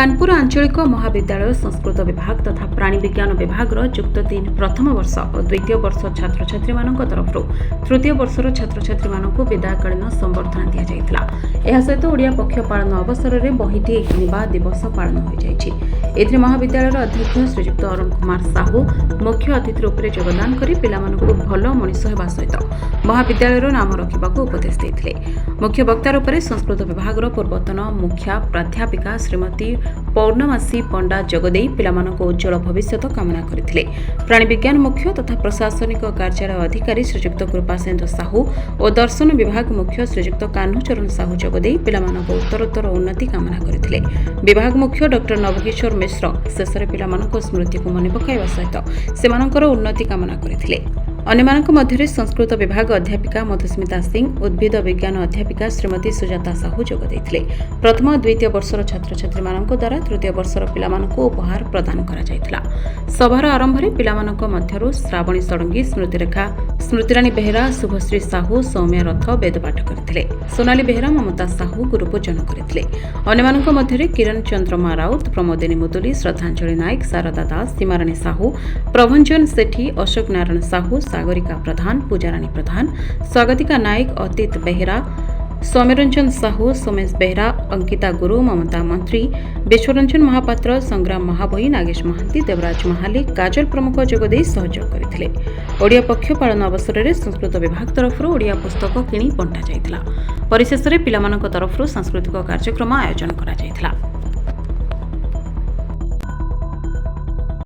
कानपुर आंचलिक महाविद्यालय संस्कृत विभाग तथा प्राणी विज्ञान विभाग युक्त 3 प्रथम वर्ष और द्वितीय वर्ष छात्र छात्री तरफ तृतीय वर्षर छात्र छात्री विदायकालीन संबर्धना दि जाइतिला। एहा सहित ओडिया पक्ष पालन अवसर में बहीटी किनिबा दिवस पालन हो जाइछि। महाविद्यालय अध्यक्ष श्रीजुक्त अरुण कुमार साहू मुख्य अतिथि रूप में योगदान कर पिलामानकु भल मनीष होगा सहित महाविद्यालय नाम रखा उपदेश देते। मुख्य वक्ता रूप में संस्कृत विभाग पूर्वतन मुख्या प्राध्यापिका श्रीमती पौर्णमासी पंडा जोगदे पिलामानक उज्जवल भविष्य कामना करथिले। प्राणी विज्ञान मुख्य तथा प्रशासनिक कार्यालय अधिकारी श्रीजुक्त कृपासेन्दु साहू और दर्शन विभाग मुख्य श्रीजुक्त कान्हूचरण साहू जोगदे पिलामानक उत्तरोत्तर उन्नति कामना करथिले। विभाग मुख्य डॉक्टर नवकिशोर मिश्र शेष में पिलामानक स्मृति को मन पकाइबा सहित सेमानकर उन्नति कामना करथिले। अन्यमानक मध्यरे संस्कृत विभाग अध्यापिका मधुस्मिता सिंह, उद्भिद विज्ञान अध्यापिका श्रीमती सुजाता साहू जोग देथिले। प्रथम और द्वितीय वर्षर छात्र छात्री मानक द्वारा तृतीय वर्षर पिलामानकु उपहार प्रदान करा जायतिला। सभार आरंभ में पिलामानक मध्यरु श्रावणी षडंगी, स्मृतिरेखा, स्मृतिराणी बेहेरा, शुभश्री साहू, सौम्या रथ वेदपाठ करथिले। सोनाली बेहेरा, ममता साहू गुरुपूजन करथिले। अन्यमानक मध्यरे किरण चंद्रमा राउत, प्रमोदिनी मुदुली, श्रद्धांजलि नायक, शारदा दास, सीमाराणी साहू, प्रभंजन सेठी, अशोक नारायण साहू, सागरिका प्रधान, पूजाराणी प्रधान, स्वागतिका नायक, अतीत बेहेरा, सौम्यरंजन साहू, सोमेश बेहेरा, अंकिता गुरु, ममता मंत्री, विश्वरंजन महापात्र, संग्राम महाबोई, नागेश महांती, देवराज महाली, काजल प्रमुख जोगदे सहयोग करथिले। ओडिया पक्ष पालन अवसर में संस्कृत विभाग तरफ ओडिया पुस्तक किणी बंटा जाइतिला। परिशेष में पिलामानक तरफ सांस्कृतिक कार्यक्रम आयोजन करा जाइतिला।